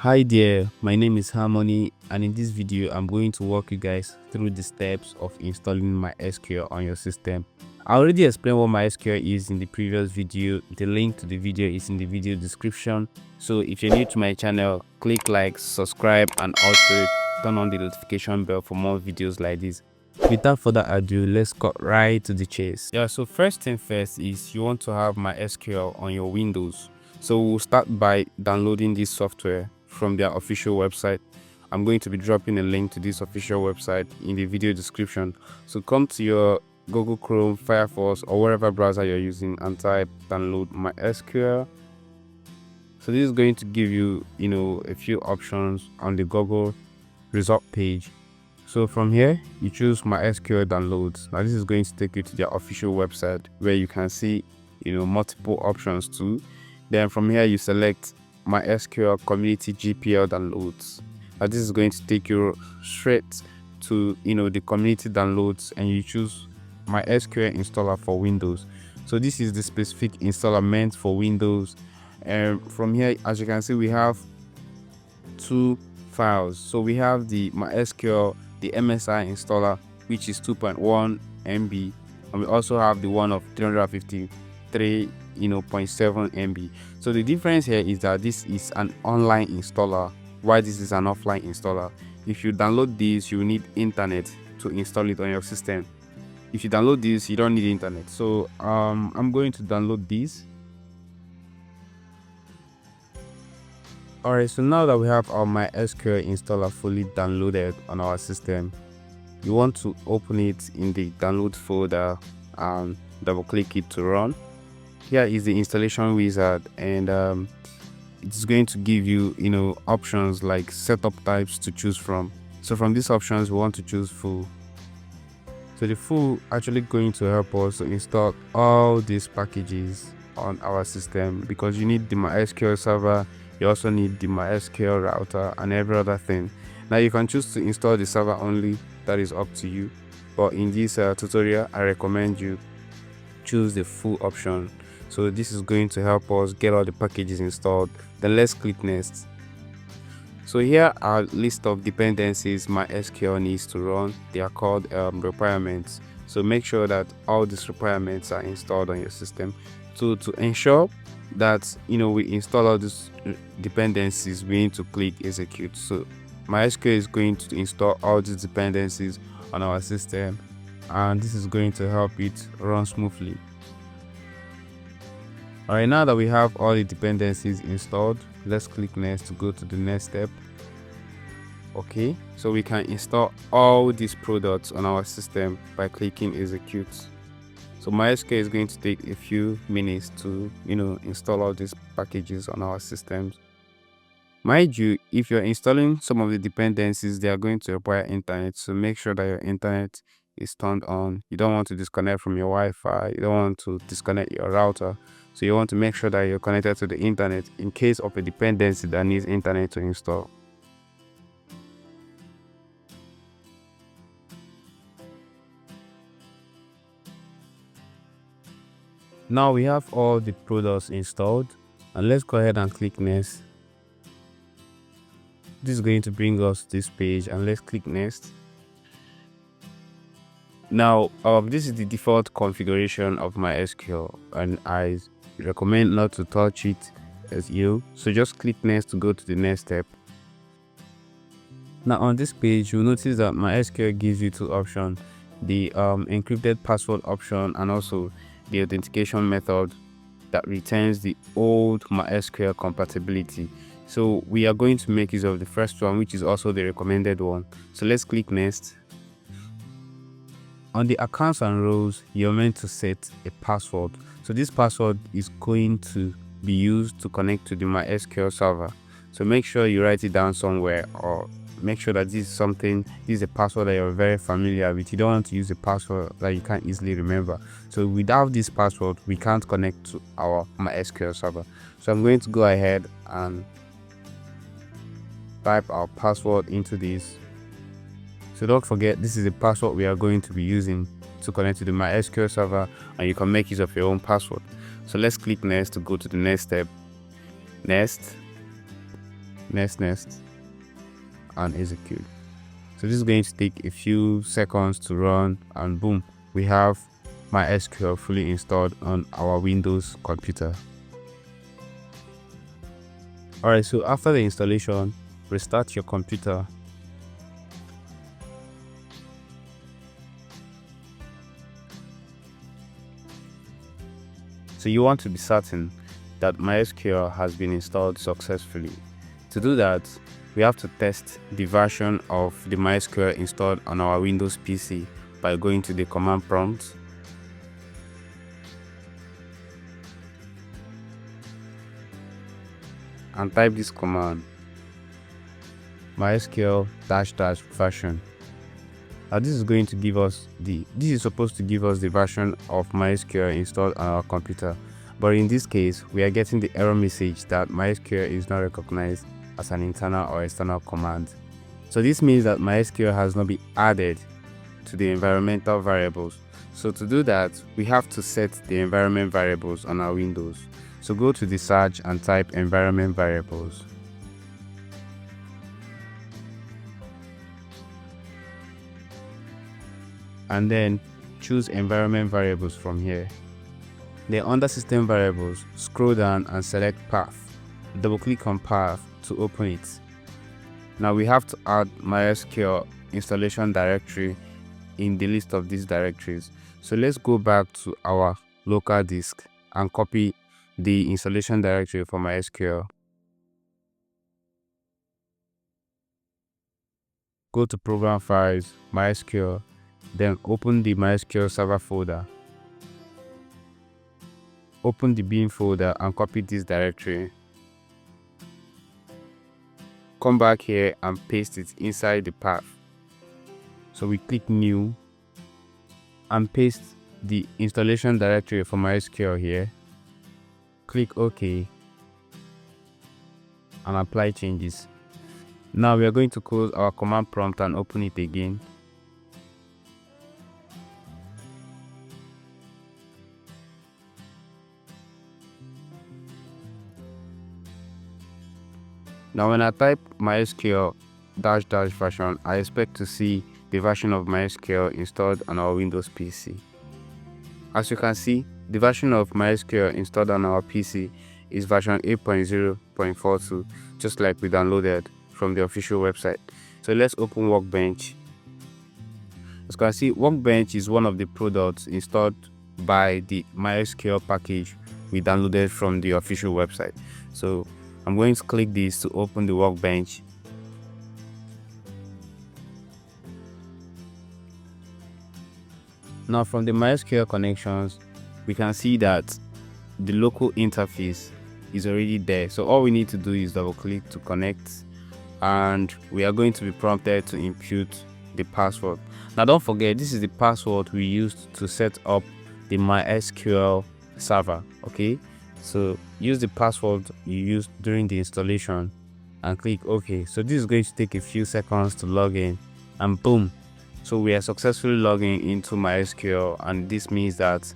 Hi there, my name is Harmony, and in this video I'm going to walk you guys through the steps of installing MySQL on your system. I already explained what MySQL is in the previous video. The link to the video is in the video description. So if you're new to my channel, click like, subscribe, and also turn on the notification bell for more videos like this. Without further ado, let's cut right to the chase. So first thing first is you want to have MySQL on your Windows. So we'll start by downloading this software from their official website. I'm going to be dropping a link to this official website in the video description. So come to your Google Chrome, Firefox, or whatever browser you're using and type download MySQL. So this is going to give you, a few options on the Google result page. So from here, you choose MySQL downloads. Now this is going to take you to their official website where you can see, multiple options too. Then from here, you select MySQL Community GPL downloads. Now this is going to take you straight to, the community downloads, and you choose MySQL installer for Windows. So this is the specific installer meant for Windows. And from here, as you can see, we have two files. So we have the MySQL, the MSI installer, which is 2.1 MB, and we also have the one of 353 0.7 MB. So the difference here is that this is an online installer, while this is an offline installer. If you download this, you need internet to install it on your system. If you download this, you don't need internet. So I'm going to download this. Alright, so now that we have our MySQL installer fully downloaded on our system, you want to open it in the download folder and double click it to run. Here is the installation wizard, and it's going to give you options like setup types to choose from. So from these options, we want to choose full. So the full actually going to help us to install all these packages on our system, because you need the MySQL server, you also need the MySQL router and every other thing. Now you can choose to install the server only, that is up to you, but in this tutorial I recommend you choose the full option. So this is going to help us get all the packages installed. Then let's click next. So here are a list of dependencies MySQL needs to run. They are called requirements. So make sure that all these requirements are installed on your system. So to ensure that we install all these dependencies, we need to click execute. So MySQL is going to install all these dependencies on our system, and this is going to help it run smoothly. Alright, now that we have all the dependencies installed, let's click next to go to the next step. Okay, so we can install all these products on our system by clicking execute. So MySQL is going to take a few minutes to install all these packages on our systems. Mind you, if you're installing some of the dependencies, they are going to require internet, so make sure that your internet is turned on. You don't want to disconnect from your Wi-Fi, you don't want to disconnect your router, so you want to make sure that you're connected to the internet in case of a dependency that needs internet to install. Now we have all the products installed, and let's go ahead and click next. This is going to bring us this page, and let's click next. Now this is the default configuration of MySQL, and I recommend not to touch it as you. So just click next to go to the next step. Now on this page, you'll notice that MySQL gives you two options: the encrypted password option, and also the authentication method that returns the old MySQL compatibility. So we are going to make use of the first one, which is also the recommended one. So let's click next. On the accounts and roles, you're meant to set a password. So this password is going to be used to connect to the MySQL server. So make sure you write it down somewhere, or make sure that this is a password that you're very familiar with. You don't want to use a password that you can't easily remember. So without this password, we can't connect to our MySQL server. So I'm going to go ahead and type our password into this. So don't forget, this is the password we are going to be using to connect to the MySQL server, and you can make use of your own password. So let's click next to go to the next step. Next. next, and execute. So this is going to take a few seconds to run, and boom, we have MySQL fully installed on our Windows computer. Alright, so after the installation, restart your computer. So you want to be certain that MySQL has been installed successfully. To do that, we have to test the version of the MySQL installed on our Windows PC by going to the command prompt and type this command, mysql -- version. Now this is supposed to give us the version of MySQL installed on our computer, but in this case we are getting the error message that MySQL is not recognized as an internal or external command. So this means that MySQL has not been added to the environmental variables. So to do that, we have to set the environment variables on our Windows. So go to the search and type environment variables. And then choose environment variables from here. Then under system variables, scroll down and select path. Double click on path to open it. Now we have to add MySQL installation directory in the list of these directories. So let's go back to our local disk and copy the installation directory for MySQL. Go to program files, MySQL, then open the MySQL server folder. Open the bin folder and copy this directory. Come back here and paste it inside the path. So we click new and paste the installation directory for MySQL here. Click OK and apply changes. Now we are going to close our command prompt and open it again. Now when I type MySQL -- version, I expect to see the version of MySQL installed on our Windows PC. As you can see, the version of MySQL installed on our PC is version 8.0.42, just like we downloaded from the official website. So let's open Workbench. As you can see, Workbench is one of the products installed by the MySQL package we downloaded from the official website. So I'm going to click this to open the Workbench. Now from the MySQL connections, we can see that the local interface is already there. So all we need to do is double click to connect, and we are going to be prompted to input the password. Now don't forget, this is the password we used to set up the MySQL server. Okay, so use the password you used during the installation and click OK. So this is going to take a few seconds to log in, and boom, so we are successfully logging into MySQL, and this means that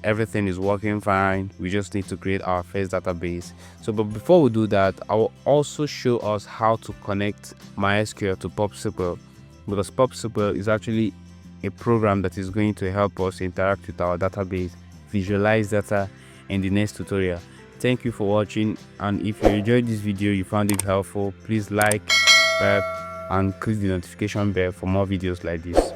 everything is working fine. We just need to create our first database. So but before we do that, I will also show us how to connect MySQL to PubSQL, because PubSQL is actually a program that is going to help us interact with our database, visualize data in the next tutorial. Thank you for watching, and if you enjoyed this video, you found it helpful, please like, subscribe, and click the notification bell for more videos like this.